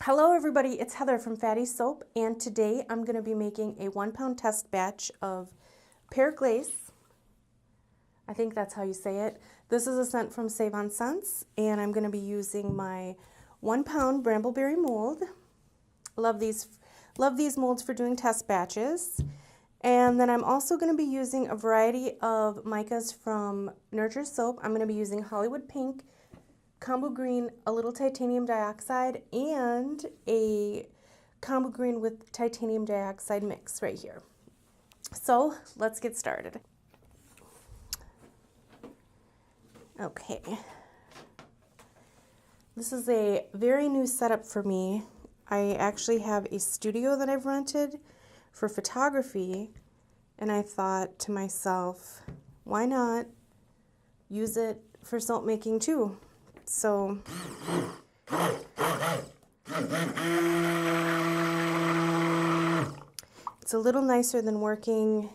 Hello everybody, it's Heather from Fatty Soap, and today I'm going to be making a 1 pound test batch of Pear Glace. I think that's how you say it. This is a scent from Save On Scents, and I'm going to be using my 1 pound Bramble Berry mold. Love these molds for doing test batches. And then I'm also going to be using a variety of micas from Nuture Soap. I'm going to be using Hollywood Pink, Combo Green, a little titanium dioxide, and a Combo Green with titanium dioxide mix right here. So let's get started. Okay. This is a very new setup for me. I actually have a studio that I've rented for photography, and I thought to myself, why not use it for soap making too? So it's a little nicer than working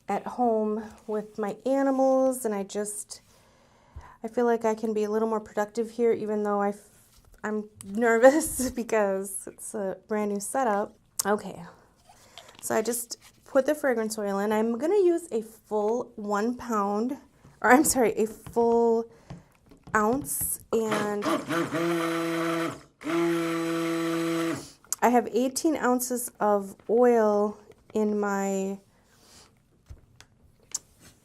at home with my animals, and I feel like I can be a little more productive here, even though I'm nervous because it's a brand new setup. Okay, so I just put the fragrance oil in. I'm going to use a full a full ounce, and I have 18 ounces of oil in my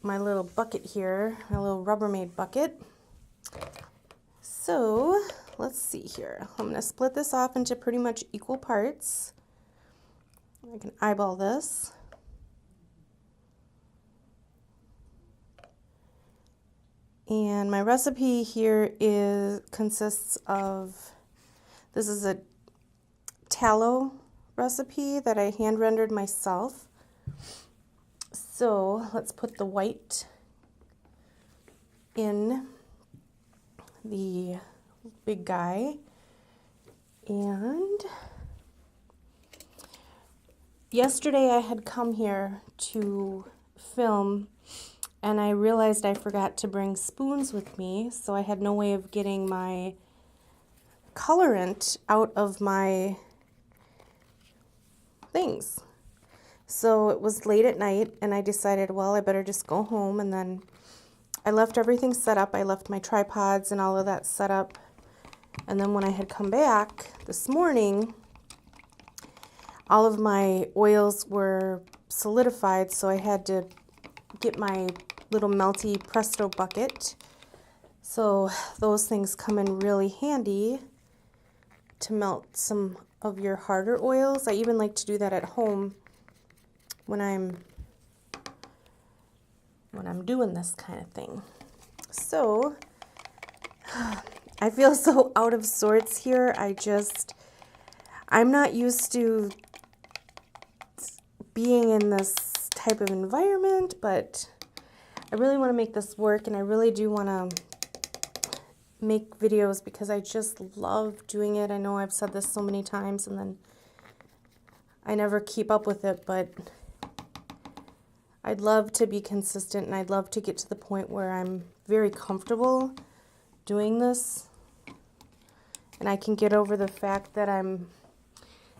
little bucket here, my little Rubbermaid bucket. So let's see here. I'm going to split this off into pretty much equal parts. I can eyeball this. And my recipe here consists of, this is a tallow recipe that I hand rendered myself. So let's put the white in the big guy. And yesterday I had come here to film, and I realized I forgot to bring spoons with me, so I had no way of getting my colorant out of my things. So it was late at night, and I decided, well, I better just go home, and then I left everything set up. I left my tripods and all of that set up, and then when I had come back this morning, all of my oils were solidified, so I had to get my little melty Presto bucket. So those things come in really handy to melt some of your harder oils. I even like to do that at home when I'm doing this kind of thing. So I feel so out of sorts here. I'm not used to being in this type of environment, but I really want to make this work, and I really do want to make videos because I just love doing it. I know I've said this so many times, and then I never keep up with it, but I'd love to be consistent, and I'd love to get to the point where I'm very comfortable doing this, and I can get over the fact that I'm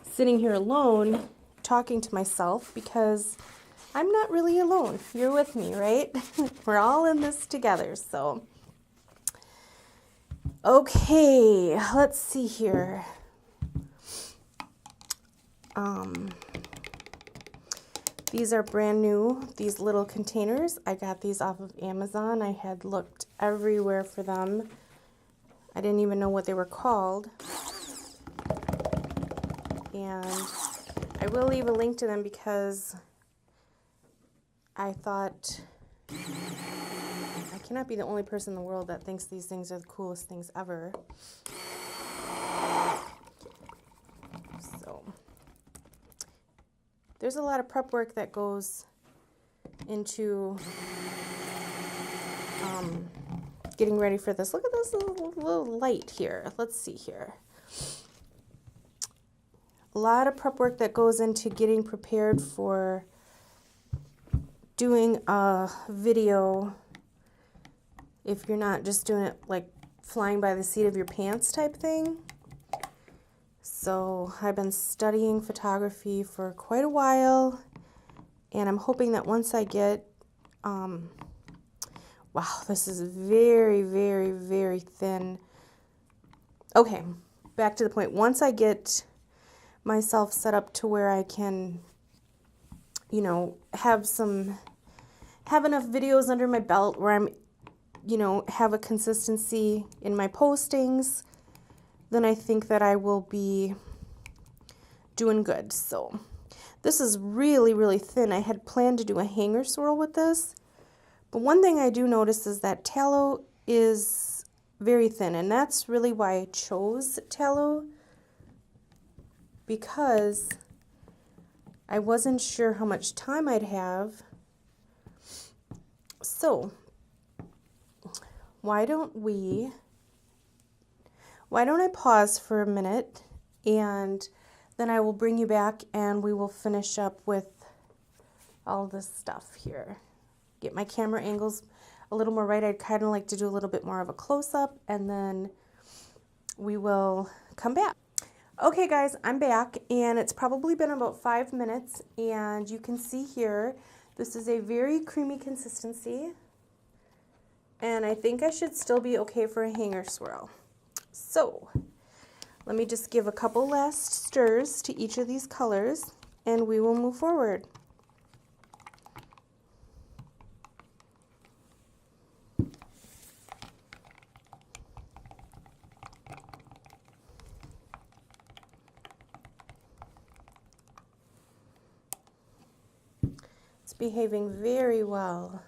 sitting here alone talking to myself, because I'm not really alone. You're with me, right? We're all in this together. So, okay, let's see here. These are brand new, these little containers. I got these off of Amazon. I had looked everywhere for them. I didn't even know what they were called. And I will leave a link to them because I thought I cannot be the only person in the world that thinks these things are the coolest things ever. So there's a lot of prep work that goes into getting ready for this. Look at this little light here. Let's see here. A lot of prep work that goes into getting prepared for doing a video if you're not just doing it like flying by the seat of your pants type thing. So I've been studying photography for quite a while, and I'm hoping that once I get, wow, this is very, very, very thin. Okay, back to the point. Once I get myself set up to where I can, you know, have enough videos under my belt where I'm, you know, have a consistency in my postings, then I think that I will be doing good. So this is really, really thin. I had planned to do a hanger swirl with this, but one thing I do notice is that tallow is very thin, and that's really why I chose tallow, because I wasn't sure how much time I'd have. So why don't I pause for a minute, and then I will bring you back and we will finish up with all this stuff here. Get my camera angles a little more right. I'd kind of like to do a little bit more of a close-up, and then we will come back. Okay guys, I'm back, and it's probably been about 5 minutes, and you can see here, this is a very creamy consistency, and I think I should still be okay for a hanger swirl. So let me just give a couple last stirs to each of these colors, and we will move forward. It's behaving very well.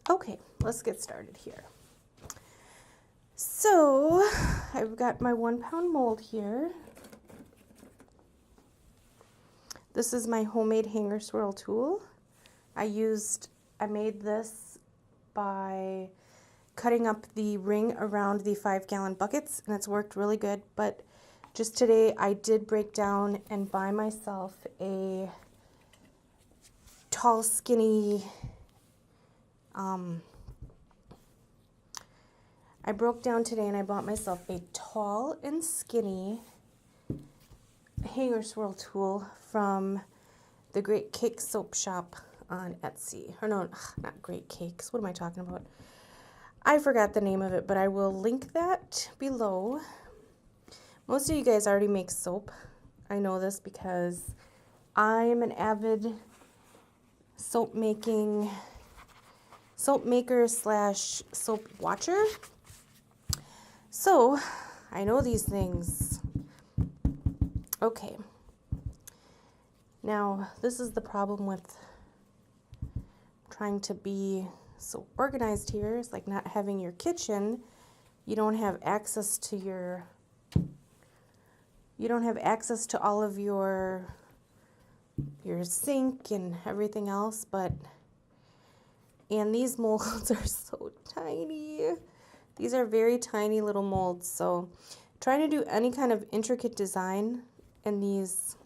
Okay, let's get started here. So I've got my 1 pound mold here. This is my homemade hanger swirl tool. I made this by cutting up the ring around the 5-gallon buckets, and it's worked really good. But just today I did break down and buy myself a tall, skinny, I broke down today and I bought myself a tall and skinny hanger swirl tool from the Great Cake Soap Shop on Etsy. Or no, not Great Cakes. What am I talking about? I forgot the name of it, but I will link that below. Most of you guys already make soap. I know this because I am an avid soap maker slash soap watcher. So I know these things. Okay. Now, this is the problem with trying to be so organized here. It's like not having your kitchen. You don't have access to all of your sink and everything else, and these molds are so tiny. These are very tiny little molds, so trying to do any kind of intricate design in these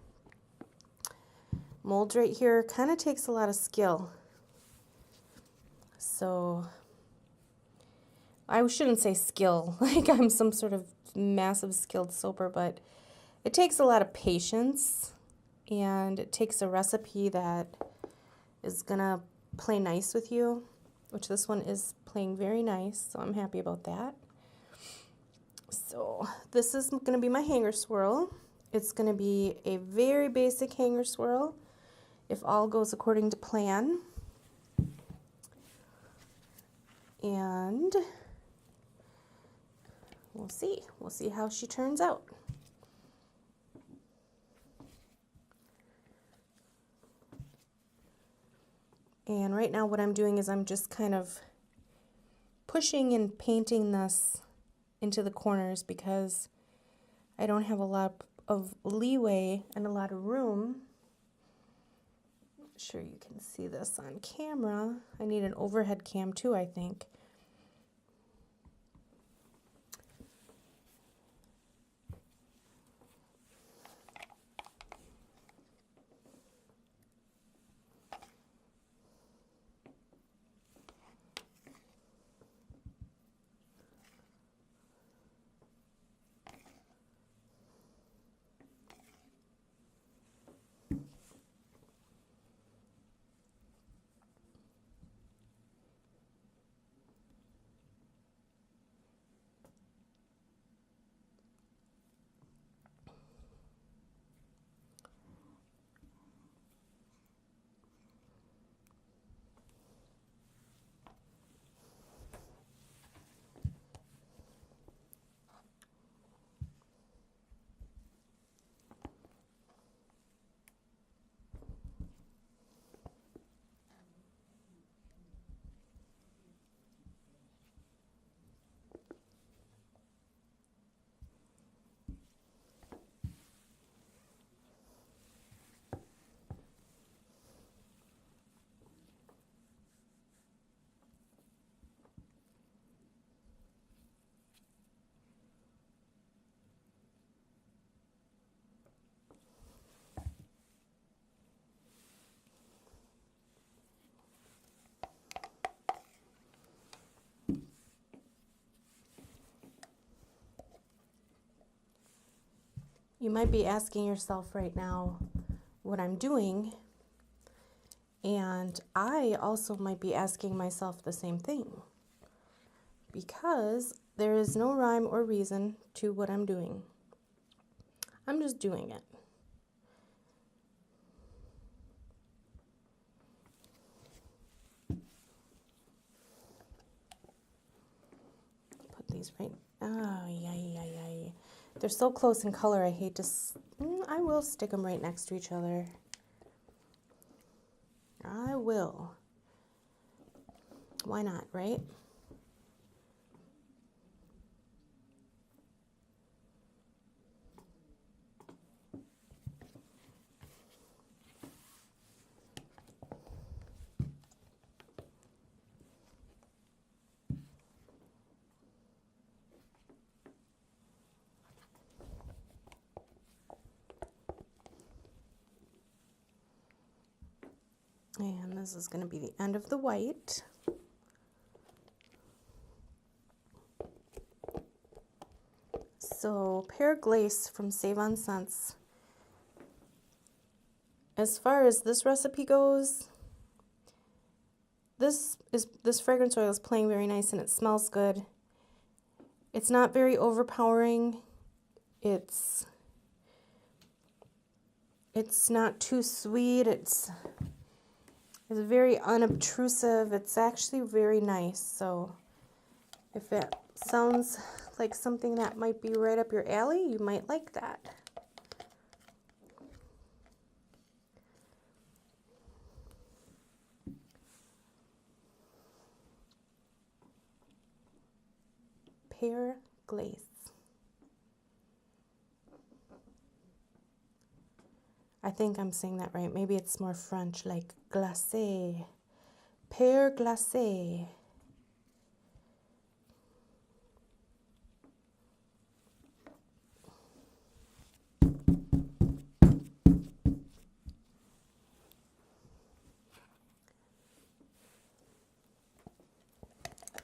molds right here kind of takes a lot of skill. So I shouldn't say skill, like I'm some sort of massive skilled soaper, but it takes a lot of patience, and it takes a recipe that is gonna play nice with you, which this one is playing very nice, so I'm happy about that. So this is going to be my hanger swirl. It's going to be a very basic hanger swirl if all goes according to plan. And we'll see how she turns out. And right now what I'm doing is I'm just kind of pushing and painting this into the corners because I don't have a lot of leeway and a lot of room. I'm sure you can see this on camera. I need an overhead cam too, I think. You might be asking yourself right now what I'm doing, and I also might be asking myself the same thing, because there is no rhyme or reason to what I'm doing. I'm just doing it. Put these right. Oh, yeah. They're so close in color. I hate to. I will stick them right next to each other. I will. Why not, right? And this is going to be the end of the white. So, Pear Glace from Save On Scents. As far as this recipe goes, this fragrance oil is playing very nice and it smells good. It's not very overpowering. It's not too sweet. It's very unobtrusive. It's actually very nice. So if it sounds like something that might be right up your alley, you might like that. Pear Glace. I think I'm saying that right. Maybe it's more French, like glacé. Pear glacé.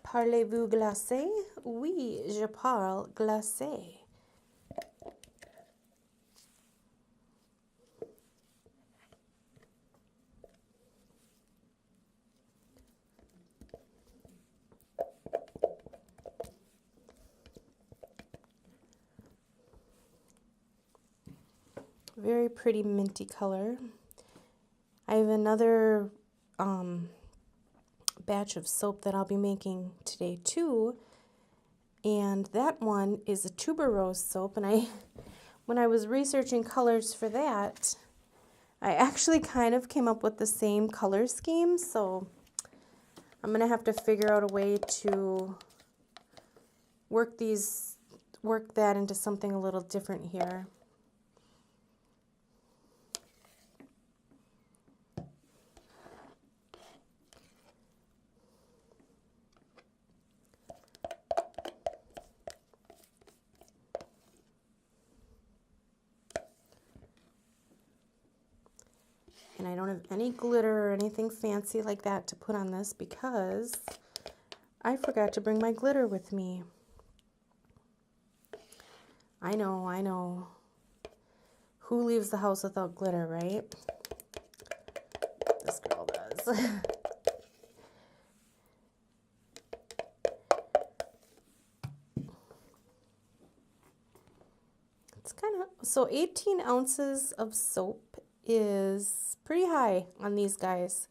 Parlez-vous glacé? Oui, je parle glacé. Very pretty minty color. I have another batch of soap that I'll be making today too, and that one is a tuberose soap, and when I was researching colors for that, I actually kind of came up with the same color scheme, so I'm gonna have to figure out a way to work that into something a little different here. And I don't have any glitter or anything fancy like that to put on this because I forgot to bring my glitter with me. I know. Who leaves the house without glitter, right? This girl does. It's kind of, so 18 ounces of soap is pretty high on these guys.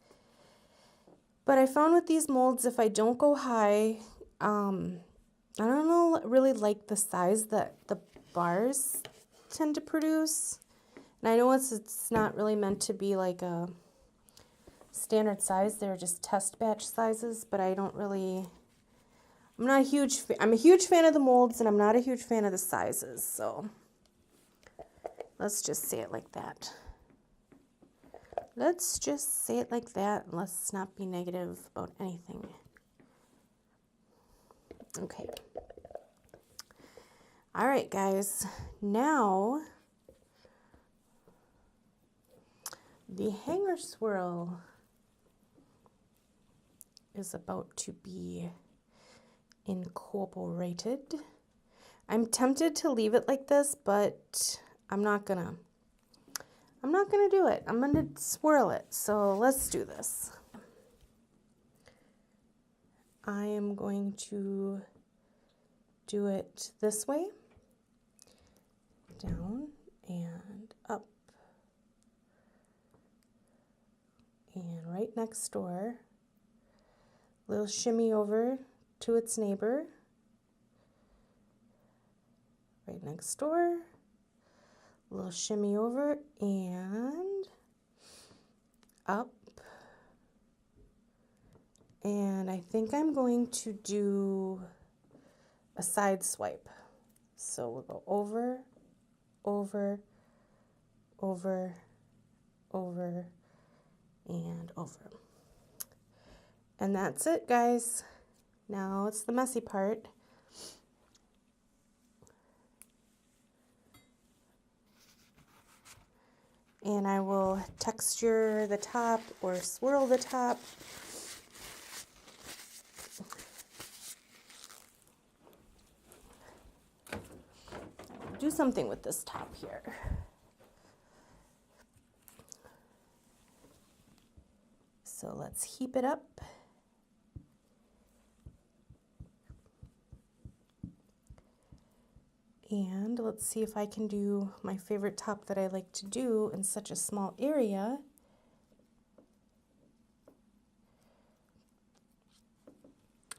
But I found with these molds, if I don't go high, I don't know, really like the size that the bars tend to produce. And I know it's not really meant to be like a standard size. They're just test batch sizes, but I'm a huge fan of the molds, and I'm not a huge fan of the sizes. So let's just say it like that. Let's just say it like that, and let's not be negative about anything. Okay. All right, guys. Now, the hanger swirl is about to be incorporated. I'm tempted to leave it like this, but I'm not gonna do it. I'm gonna swirl it. So let's do this. I am going to do it this way, down and up, and right next door, little shimmy over to its neighbor, right next door, little shimmy over and up. And I think I'm going to do a side swipe. So we'll go over, over, over, over, and over. And that's it, guys. Now it's the messy part. And I will texture the top or swirl the top. Do something with this top here. So let's heap it up. And let's see if I can do my favorite top that I like to do in such a small area.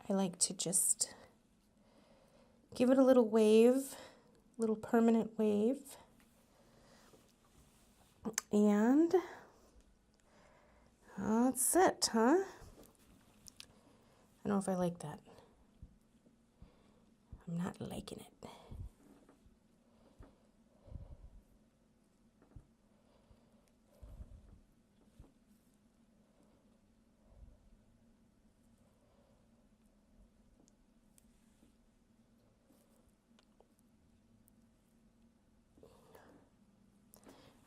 I like to just give it a little wave, little permanent wave. And that's it, huh? I don't know if I like that. I'm not liking it.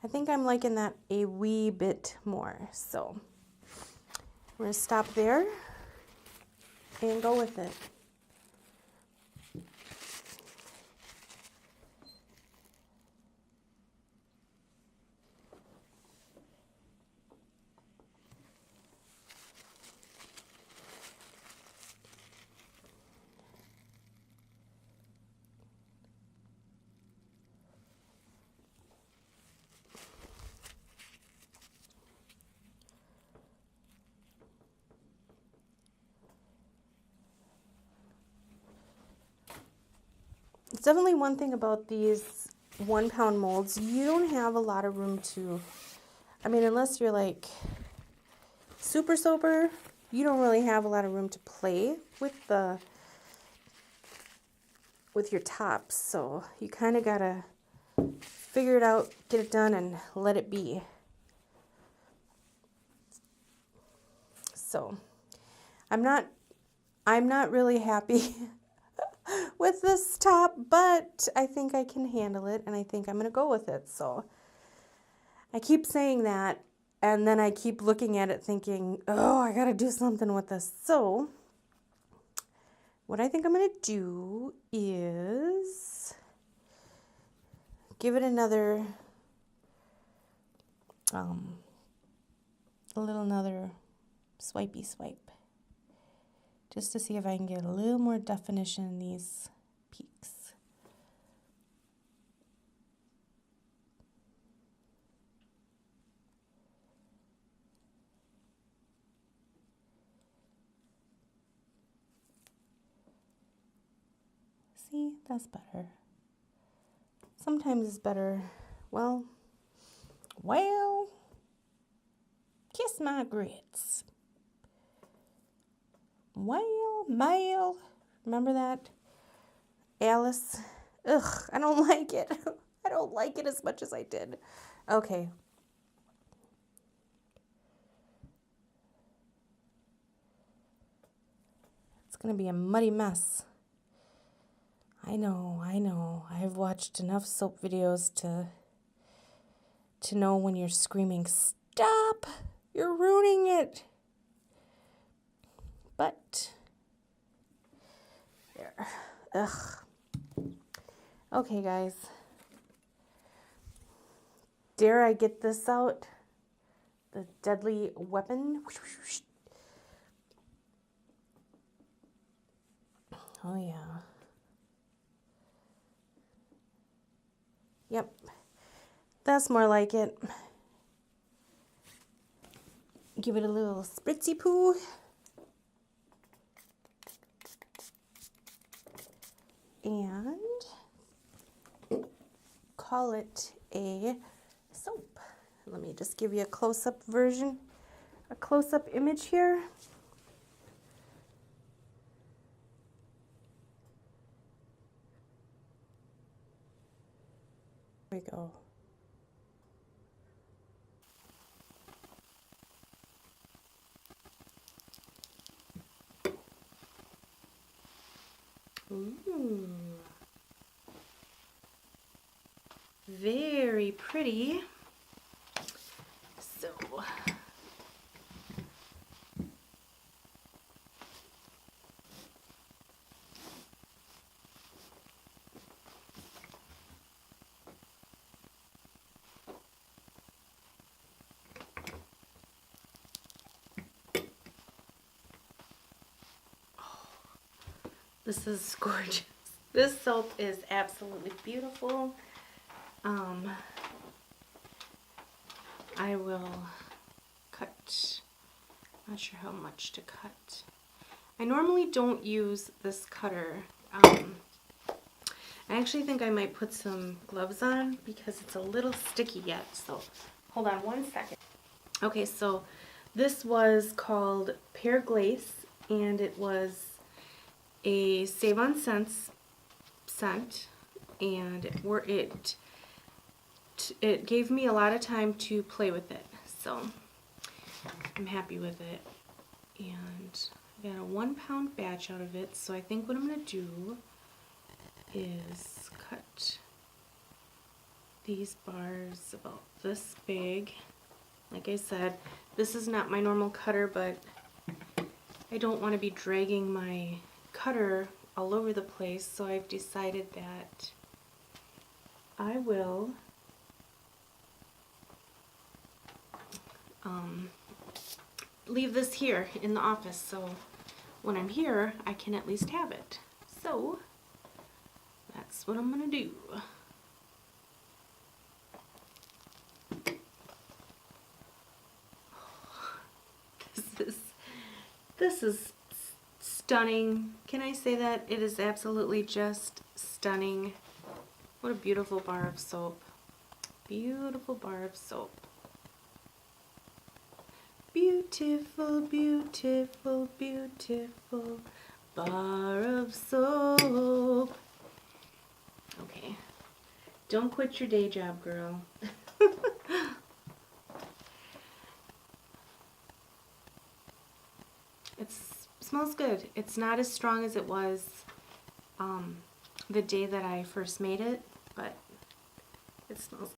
I think I'm liking that a wee bit more. So we're going to stop there and go with it. It's definitely one thing about these 1 pound molds, you don't have a lot of room to, I mean, unless you're like super soaper, you don't really have a lot of room to play with your tops. So you kind of gotta figure it out, get it done, and let it be. So I'm not really happy with this top, but I think I can handle it, and I think I'm gonna go with it. So I keep saying that, and then I keep looking at it thinking, oh, I gotta do something with this. So what I think I'm gonna do is give it another another swipey swipe, just to see if I can get a little more definition in these peaks. See, that's better. Sometimes it's better. Well, kiss my grits. Well, Mel, remember that? Alice? Ugh, I don't like it. I don't like it as much as I did. Okay. It's going to be a muddy mess. I know. I've watched enough soap videos to know when you're screaming, stop! You're ruining it! But, there. Ugh. Okay, guys. dare I get this out? The deadly weapon. Oh yeah. Yep. That's more like it. Give it a little spritzy poo. And call it a soap. Let me just give you a close-up version, a close-up image here. There we go. Ooh. Very pretty. So, this is gorgeous. This soap is absolutely beautiful. I will cut, not sure how much to cut. I normally don't use this cutter. I actually think I might put some gloves on because it's a little sticky yet. So hold on one second. Okay, so this was called Pear Glace, and it was a Save on Scents scent, and it gave me a lot of time to play with it, so I'm happy with it. And I got a 1 pound batch out of it, so I think what I'm going to do is cut these bars about this big. Like I said, this is not my normal cutter, but I don't want to be dragging my cutter all over the place, so I've decided that I will leave this here in the office, so when I'm here I can at least have it. So that's what I'm gonna do. This is stunning. Can I say that? It is absolutely just stunning. What a beautiful bar of soap. Beautiful bar of soap. Beautiful, beautiful, beautiful bar of soap. Okay. Don't quit your day job, girl. It smells good. It's not as strong as it was the day that I first made it, but it smells